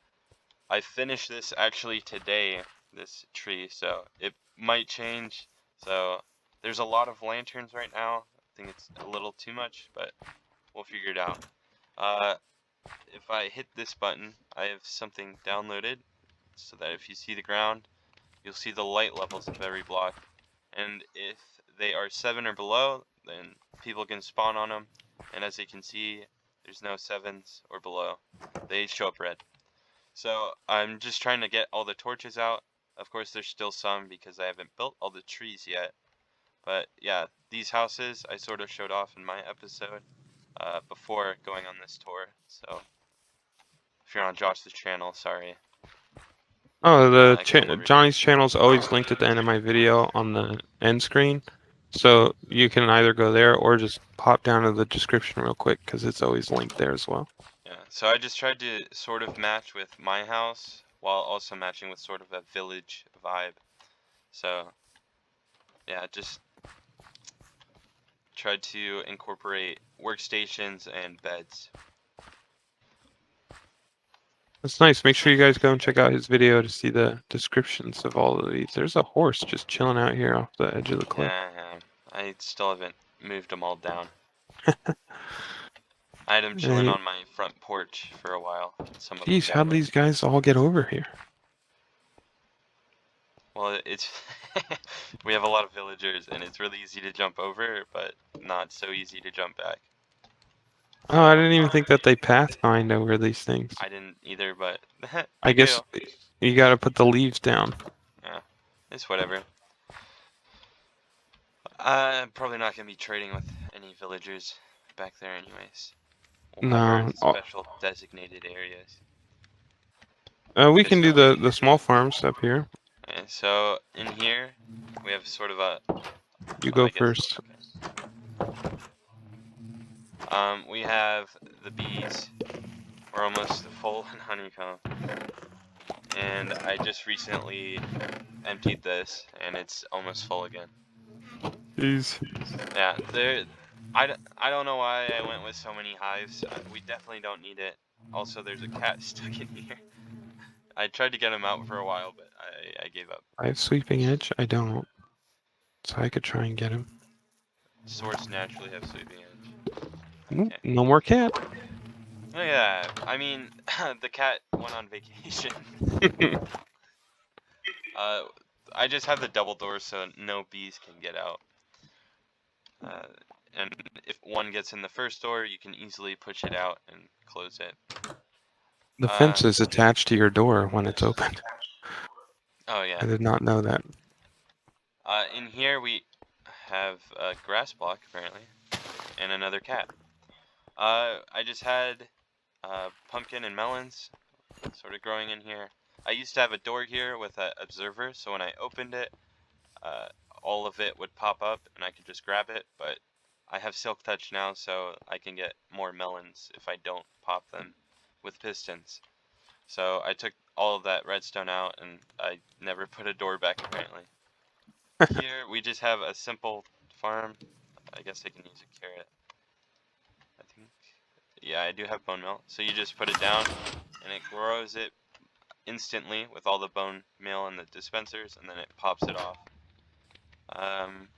Speaker 1: I finished this actually today, this tree, so it might change. So there's a lot of lanterns right now. I think it's a little too much, but we'll figure it out. Uh, if I hit this button, I have something downloaded so that if you see the ground, you'll see the light levels of every block. And if they are 7 or below, then people can spawn on them. And as you can see, there's no 7s or below. They show up red. So I'm just trying to get all the torches out. Of course, there's still some because I haven't built all the trees yet. But yeah, these houses I sort of showed off in my episode before going on this tour. So if you're on Josh's channel, sorry.
Speaker 2: Oh,
Speaker 1: Come over here.
Speaker 2: Johnny's channel is always linked at the end of my video on the end screen, so you can either go there or just pop down to the description real quick because it's always linked there as well.
Speaker 1: Yeah, so I just tried to sort of match with my house while also matching with sort of a village vibe. So yeah, just tried to incorporate workstations and beds.
Speaker 2: That's nice. Make sure you guys go and check out his video to see the descriptions of all of these. There's a horse just chilling out here off the edge of the cliff.
Speaker 1: Yeah, I still haven't moved them all down. I had him chilling
Speaker 2: And
Speaker 1: on my front porch for a while. Some of them
Speaker 2: geez,
Speaker 1: got
Speaker 2: how'd
Speaker 1: away.
Speaker 2: these guys all get over here?
Speaker 1: Well, it's we have a lot of villagers, and it's really easy to jump over, but not so easy to jump back.
Speaker 2: Oh, I
Speaker 1: So
Speaker 2: didn't even think that they pathfind over these things.
Speaker 1: I didn't either, but
Speaker 2: I
Speaker 1: they do.
Speaker 2: guess you gotta put the leaves down.
Speaker 1: Yeah, it's whatever. Probably not gonna be trading with any villagers back there, anyways. We'll have our
Speaker 2: No,
Speaker 1: special designated areas.
Speaker 2: we
Speaker 1: This
Speaker 2: can do the small farms up here.
Speaker 1: Okay, so in here we have sort of a,
Speaker 2: You
Speaker 1: well,
Speaker 2: go
Speaker 1: I guess,
Speaker 2: first.
Speaker 1: okay. We have the bees. We're almost full in honeycomb. And I just recently emptied this, and it's almost full again.
Speaker 2: Jeez.
Speaker 1: Yeah, I don't know why I went with so many hives. We definitely don't need it. Also, there's a cat stuck in here. I tried to get him out for a while, but I gave up.
Speaker 2: I have sweeping edge. I don't, so I could try and get him.
Speaker 1: Swords naturally have sweeping edge.
Speaker 2: Nope,
Speaker 1: Okay.
Speaker 2: no more cat.
Speaker 1: Oh yeah, I mean, the cat went on vacation. Uh, I just have the double doors so no bees can get out. Uh, and if one gets in the first door, you can easily push it out and close it.
Speaker 2: The
Speaker 1: Uh,
Speaker 2: fence is attached to your door when it's open.
Speaker 1: oh yeah.
Speaker 2: I did not know that.
Speaker 1: In here we have a grass block apparently, and another cat. I just had pumpkin and melons sort of growing in here. I used to have a door here with an observer, so when I opened it, uh, all of it would pop up and I could just grab it, but I have Silk Touch now, so I can get more melons if I don't pop them with pistons. So I took all of that redstone out and I never put a door back apparently. Here we just have a simple farm. I guess I can use a carrot. I think. Yeah, I do have bone meal. So you just put it down and it grows it instantly with all the bone meal and the dispensers, and then it pops it off. Um,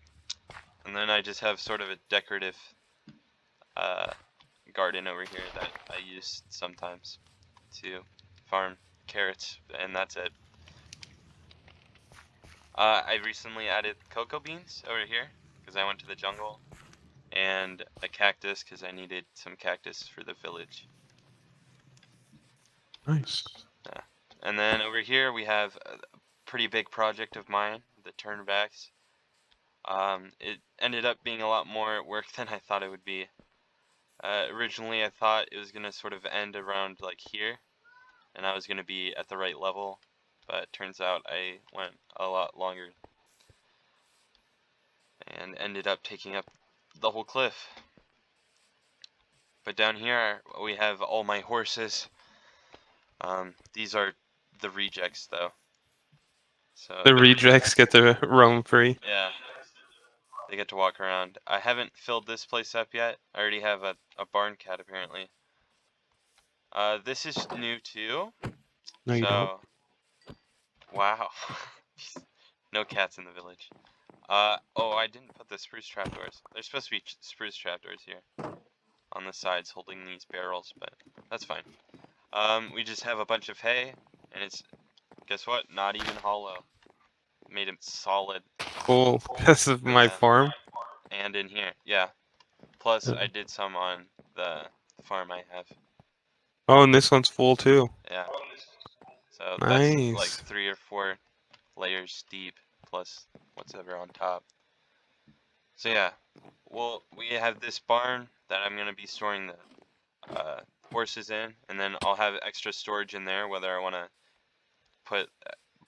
Speaker 1: and then I just have sort of a decorative uh, garden over here that I use sometimes to farm carrots, and that's it. I recently added cocoa beans over here because I went to the jungle, and a cactus because I needed some cactus for the village.
Speaker 2: Nice.
Speaker 1: Yeah. And then over here we have a pretty big project of mine, the turnbacks. It ended up being a lot more work than I thought it would be. Originally I thought it was gonna sort of end around like here, and I was gonna be at the right level, but turns out I went a lot longer and ended up taking up the whole cliff. But down here we have all my horses. These are the rejects though. So
Speaker 2: The
Speaker 1: the
Speaker 2: rejects get to roam free.
Speaker 1: yeah, they get to walk around. I haven't filled this place up yet. I already have a barn cat apparently. This is new too.
Speaker 2: No, you don't.
Speaker 1: So wow. No cats in the village. Oh, I didn't put the spruce trapdoors. There's supposed to be spruce trapdoors here on the sides holding these barrels, but that's fine. We just have a bunch of hay, and it's, guess what? Not even hollow. Made it solid.
Speaker 2: Cool. Because of my
Speaker 1: Yeah.
Speaker 2: farm.
Speaker 1: And in here, yeah. Plus,
Speaker 2: Uh,
Speaker 1: I did some on the farm I have.
Speaker 2: Oh, and this one's full too.
Speaker 1: Yeah. So that's like
Speaker 2: Nice.
Speaker 1: 3 or 4 layers deep, plus whatever on top. So yeah, well, we have this barn that I'm gonna be storing the horses in, and then I'll have extra storage in there, whether I want to put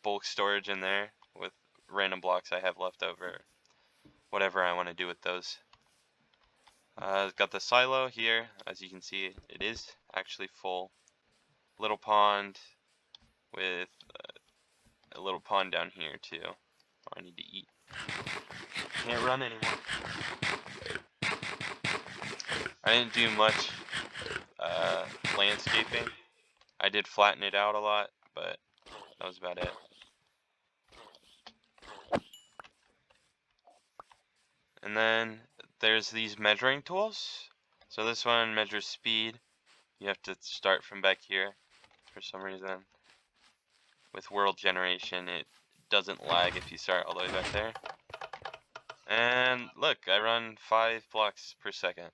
Speaker 1: bulk storage in there with random blocks I have left over, whatever I want to do with those. Got the silo here, as you can see, it is actually full. Little pond with a little pond down here too. Oh, I need to eat. Can't run anymore. I didn't do much landscaping. I did flatten it out a lot, but that was about it. And then there's these measuring tools. So this one measures speed. You have to start from back here for some reason. With world generation, it doesn't lag if you start all the way back there. And look, I run 5 blocks per second.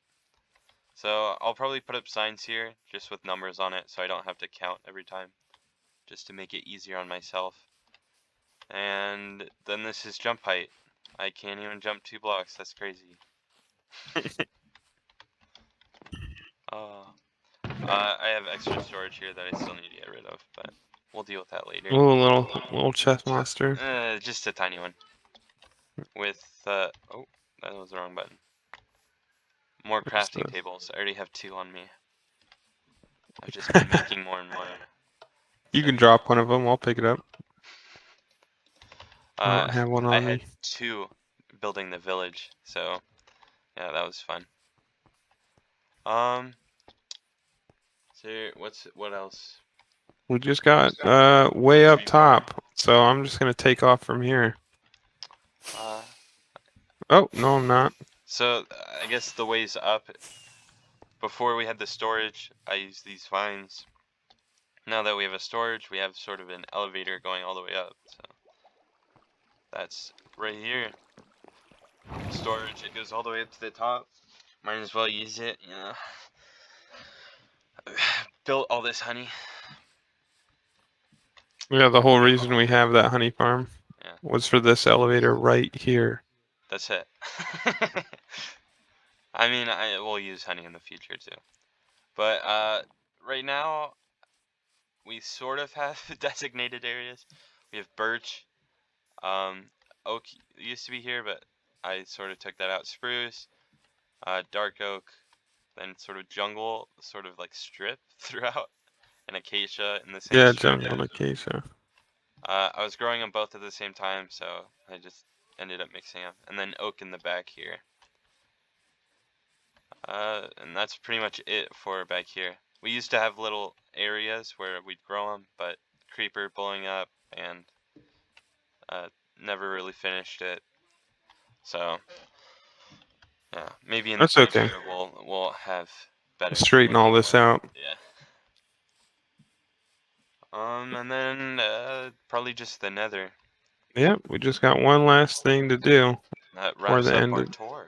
Speaker 1: So I'll probably put up signs here just with numbers on it so I don't have to count every time, just to make it easier on myself. And then this is jump height. I can't even jump 2 blocks, that's crazy. Oh. I have extra storage here that I still need to get rid of, but we'll deal with that later.
Speaker 2: Oh, little chess monster.
Speaker 1: Just a tiny one. With, oh, that was the wrong button. More
Speaker 2: What's
Speaker 1: crafting
Speaker 2: this?
Speaker 1: tables. I already have 2 on me. I've just been making more and more.
Speaker 2: You
Speaker 1: So,
Speaker 2: can drop one of them. I'll pick it up. I don't have one
Speaker 1: I
Speaker 2: on
Speaker 1: had
Speaker 2: me.
Speaker 1: 2 building the village, so yeah, that was fun. So what else?
Speaker 2: We just got way up top, so I'm just gonna take off from here.
Speaker 1: Uh,
Speaker 2: Oh, no, I'm not.
Speaker 1: so I guess the ways up. Before we had the storage, I used these vines. Now that we have a storage, we have sort of an elevator going all the way up. So that's right here. Storage, it goes all the way up to the top. Might as well use it, you know. Built all this honey.
Speaker 2: Yeah, the whole reason we have that honey farm
Speaker 1: Yeah,
Speaker 2: was for this elevator right here.
Speaker 1: that's it. I mean, I will use honey in the future too. But right now we sort of have designated areas. We have birch, oak used to be here, but I sort of took that out. Spruce, dark oak, then sort of jungle, sort of like strip throughout, and acacia in the same
Speaker 2: Yeah,
Speaker 1: strip.
Speaker 2: jungle acacia.
Speaker 1: I was growing them both at the same time, so I just ended up mixing them. And then oak in the back here. And that's pretty much it for back here. We used to have little areas where we'd grow them, but creeper blowing up and uh, never really finished it. So yeah, maybe in the
Speaker 2: That's okay.
Speaker 1: future we'll have better
Speaker 2: Straighten all this out.
Speaker 1: yeah. And then probably just the nether.
Speaker 2: Yep, we just got one last thing to do
Speaker 1: That
Speaker 2: before
Speaker 1: wraps
Speaker 2: the
Speaker 1: up
Speaker 2: end
Speaker 1: our tour.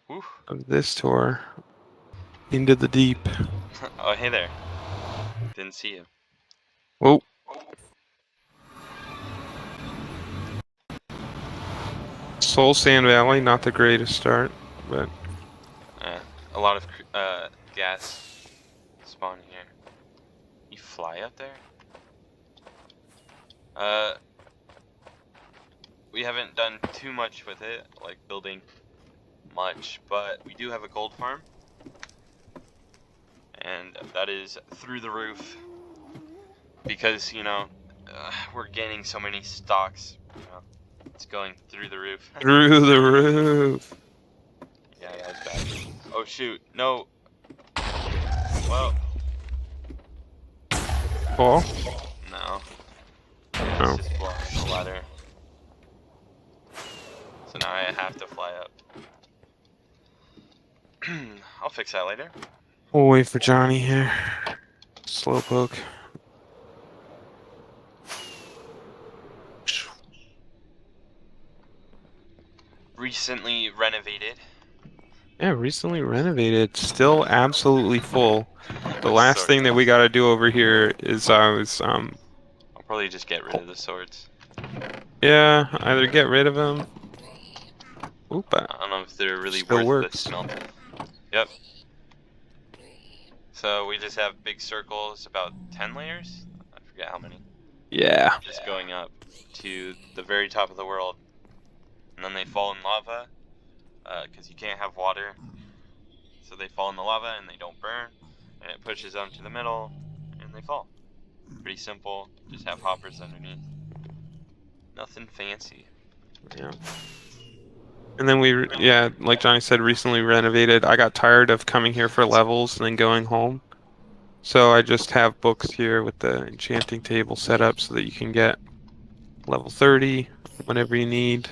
Speaker 1: Whew.
Speaker 2: of this tour into the deep.
Speaker 1: Oh, hey there. Didn't see you.
Speaker 2: Whoa. Soul Sand Valley, not the greatest start, but
Speaker 1: A lot of gas spawning here. You fly up there? Uh, we haven't done too much with it, like building much, but we do have a gold farm. And that is through the roof. Because, you know, we're gaining so many stocks. You know, it's going through the roof.
Speaker 2: through the roof.
Speaker 1: Yeah, that was bad. Oh shoot, no. Well,
Speaker 2: Paul?
Speaker 1: no.
Speaker 2: Oh.
Speaker 1: Let's just blow up the ladder. So now I have to fly up. I'll fix that later.
Speaker 2: We'll wait for Johnny here. Slowpoke.
Speaker 1: Recently renovated.
Speaker 2: Yeah, recently renovated. Still absolutely full. The last
Speaker 1: Sword.
Speaker 2: thing that we gotta do over here is I was
Speaker 1: I'll probably just get rid of the swords.
Speaker 2: yeah, either get rid of them. Oop,
Speaker 1: I don't know if they're really
Speaker 2: still
Speaker 1: worth the
Speaker 2: works.
Speaker 1: smelt. Yep. So we just have big circles, about 10 layers? I forget how many.
Speaker 2: Yeah.
Speaker 1: Just going up to the very top of the world. And then they fall in lava, because you can't have water. So they fall in the lava and they don't burn. And it pushes them to the middle, and they fall. Pretty simple, just have hoppers underneath. Nothing fancy.
Speaker 2: Yeah. And then yeah, like Johnny said, recently renovated. I got tired of coming here for levels and then going home. So I just have books here with the enchanting table set up so that you can get level 30 whenever you need.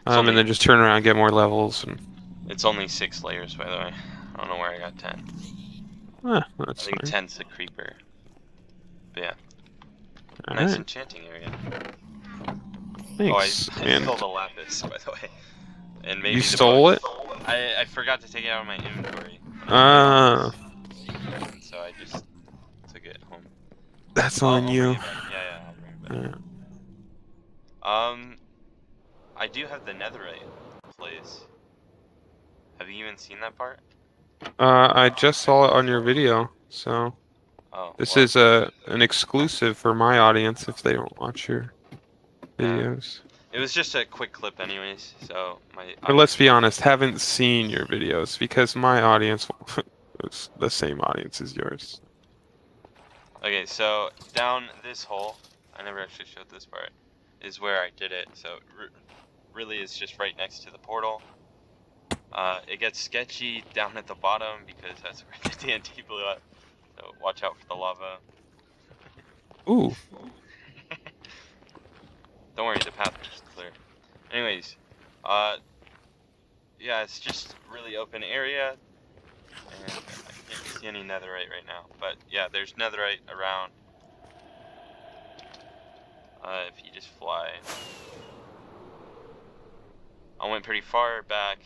Speaker 2: And then just turn around and get more levels. And
Speaker 1: It's only 6 layers, by the way. I don't know where I got 10.
Speaker 2: Ah,
Speaker 1: I
Speaker 2: that's
Speaker 1: think
Speaker 2: fine.
Speaker 1: 10's the creeper. But yeah,
Speaker 2: All
Speaker 1: nice
Speaker 2: right.
Speaker 1: enchanting area. Oh, I,
Speaker 2: Thanks.
Speaker 1: I
Speaker 2: And
Speaker 1: stole the lapis, by the way. And
Speaker 2: you
Speaker 1: maybe the
Speaker 2: stole
Speaker 1: bones.
Speaker 2: it?
Speaker 1: I forgot to take it out of my inventory when I made
Speaker 2: Ah,
Speaker 1: this secret, and so I just took it home.
Speaker 2: that's on
Speaker 1: I'll bring
Speaker 2: you.
Speaker 1: it back. Yeah, yeah, I'll bring it back.
Speaker 2: Uh,
Speaker 1: I do have the netherite place. Have you even seen that part?
Speaker 2: I just saw it on your video, so
Speaker 1: Oh,
Speaker 2: this
Speaker 1: well,
Speaker 2: is an exclusive for my audience if they don't watch your
Speaker 1: yeah.
Speaker 2: videos.
Speaker 1: It was just a quick clip anyways, so my
Speaker 2: Or let's
Speaker 1: audience
Speaker 2: be
Speaker 1: won't
Speaker 2: honest, haven't seen your videos because my audience is the same audience as yours.
Speaker 1: Okay, so down this hole, I never actually showed this part, is where I did it. So really is just right next to the portal. It gets sketchy down at the bottom because that's where the TNT blew up. So watch out for the lava.
Speaker 2: Ooh,
Speaker 1: Don't worry, the path is clear. Anyways, uh, yeah, it's just really open area, and I can't see any netherite right now. But yeah, there's netherite around. If you just fly. I went pretty far back,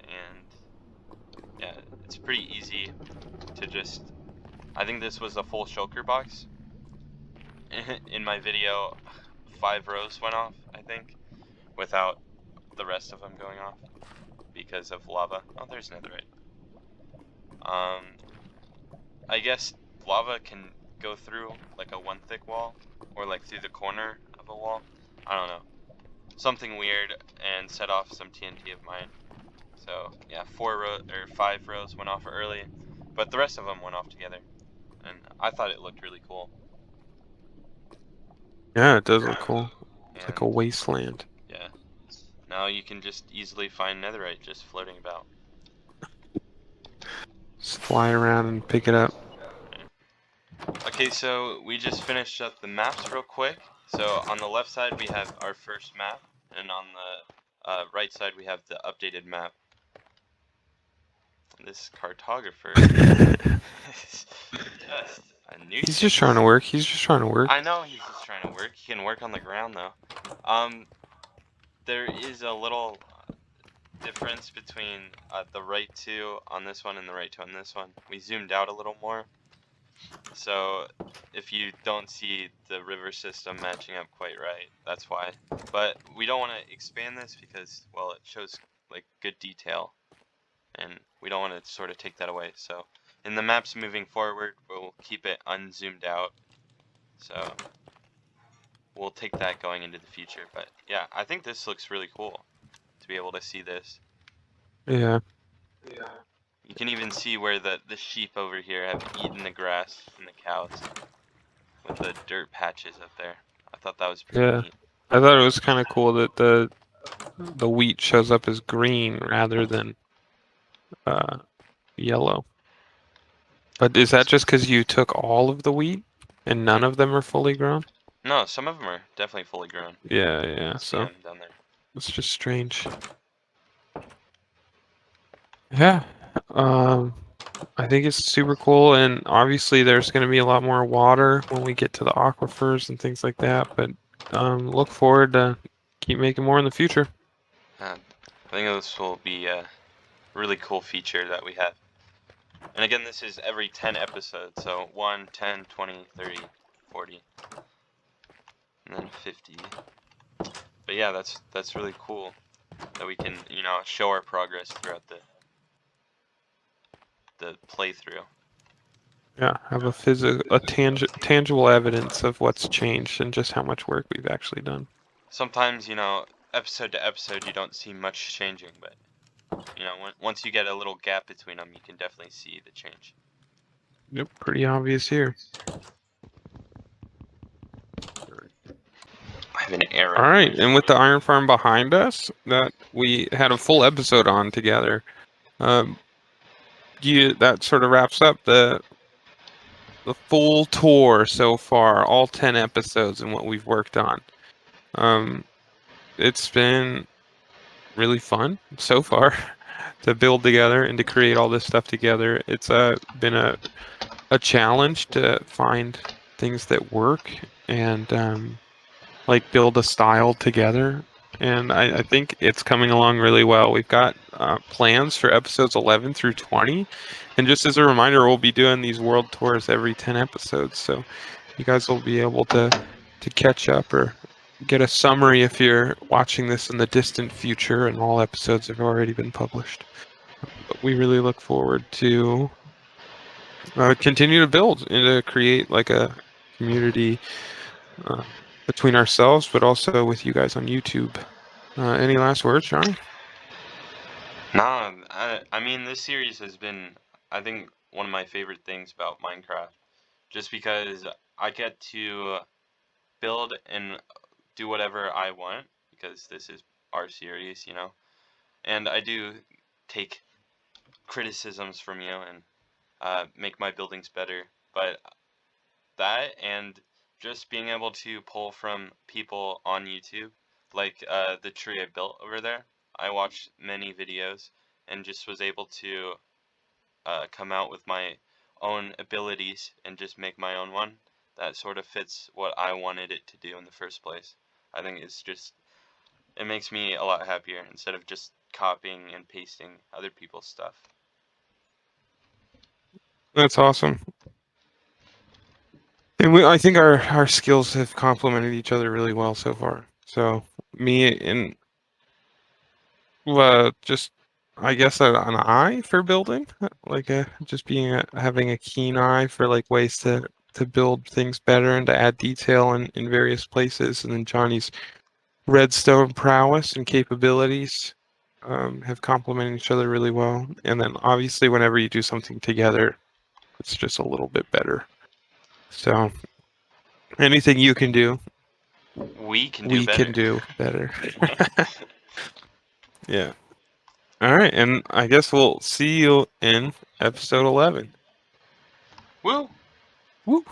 Speaker 1: and yeah, it's pretty easy to just. I think this was a full shulker box. In my video, 5 rows went off, I think, without the rest of them going off because of lava. Oh, there's netherite. Um, I guess lava can go through like a one thick wall, or like through the corner of a wall. I don't know. Something weird and set off some TNT of mine. So yeah, 5 rows went off early, but the rest of them went off together, and I thought it looked really cool.
Speaker 2: yeah, it does look cool. It's like a
Speaker 1: And
Speaker 2: wasteland.
Speaker 1: yeah, now you can just easily find netherite just floating about.
Speaker 2: Just fly around and pick it up.
Speaker 1: Okay, so we just finished up the maps real quick. So on the left side we have our first map, and on the right side we have the updated map. This cartographer is just a
Speaker 2: He's just trying to
Speaker 1: nuisance.
Speaker 2: work. He's just trying to work.
Speaker 1: I know he's just trying to work. He can work on the ground though. There is a little difference between the right two on this one and the right two on this one. We zoomed out a little more. So if you don't see the river system matching up quite right, that's why. But we don't want to expand this because, well, it shows like good detail, and we don't want to sort of take that away. So in the maps moving forward, we'll keep it unzoomed out. So we'll take that going into the future. But yeah, I think this looks really cool to be able to see this.
Speaker 2: Yeah.
Speaker 1: You can even see where the sheep over here have eaten the grass and the cows with the dirt patches up there. I thought that was pretty
Speaker 2: Yeah.
Speaker 1: neat.
Speaker 2: I thought it was kind of cool that the wheat shows up as green rather than uh yellow. But is that just because you took all of the wheat and none of them are fully grown?
Speaker 1: No, some of them are definitely fully grown.
Speaker 2: Yeah,
Speaker 1: You
Speaker 2: yeah.
Speaker 1: can see
Speaker 2: So
Speaker 1: them down there.
Speaker 2: it's just strange. Yeah. Um, I think it's super cool, and obviously there's going to be a lot more water when we get to the aquifers and things like that. But look forward to keep making more in the future.
Speaker 1: I think this will be a really cool feature that we have. And again, this is every 10 episodes, so 1, 10, 20, 30, 40, and then 50. But yeah, that's really cool that we can, show our progress throughout the playthrough.
Speaker 2: Yeah, have tangible evidence of what's changed and just how much work we've actually done.
Speaker 1: Sometimes, episode to episode, you don't see much changing, but once you get a little gap between them, you can definitely see the change.
Speaker 2: Yep, pretty obvious here.
Speaker 1: I have an arrow
Speaker 2: All
Speaker 1: in
Speaker 2: right,
Speaker 1: my
Speaker 2: and with
Speaker 1: shoulder.
Speaker 2: the iron farm behind us that we had a full episode on together, um, that sort of wraps up the full tour so far, all 10 episodes and what we've worked on. It's been really fun so far. to build together and to create all this stuff together. It's been a challenge to find things that work and like build a style together. And I think it's coming along really well. We've got plans for episodes 11 through 20. And just as a reminder, we'll be doing these world tours every 10 episodes. So you guys will be able to catch up or get a summary if you're watching this in the distant future and all episodes have already been published. But we really look forward to continue to build and to create like a community uh, between ourselves, but also with you guys on YouTube. Any last words, Johnny?
Speaker 1: Nah, I mean, this series has been, I think, one of my favorite things about Minecraft. Just because I get to build and do whatever I want, because this is our series, you know. And I do take criticisms from you and make my buildings better. But that and just being able to pull from people on YouTube, like the tree I built over there. I watched many videos and just was able to come out with my own abilities and just make my own one. That sort of fits what I wanted it to do in the first place. I think it makes me a lot happier instead of just copying and pasting other people's stuff.
Speaker 2: That's awesome. And I think our skills have complemented each other really well so far. So me and just I guess an eye for building, like just being having a keen eye for like ways to build things better and to add detail in various places. And then Johnny's redstone prowess and capabilities have complemented each other really well. And then obviously whenever you do something together, it's just a little bit better. So anything you can do,
Speaker 1: We can do
Speaker 2: we can
Speaker 1: better.
Speaker 2: do better. Yeah. All right, and I guess we'll see you in episode 11.
Speaker 1: Woo!
Speaker 2: Woo!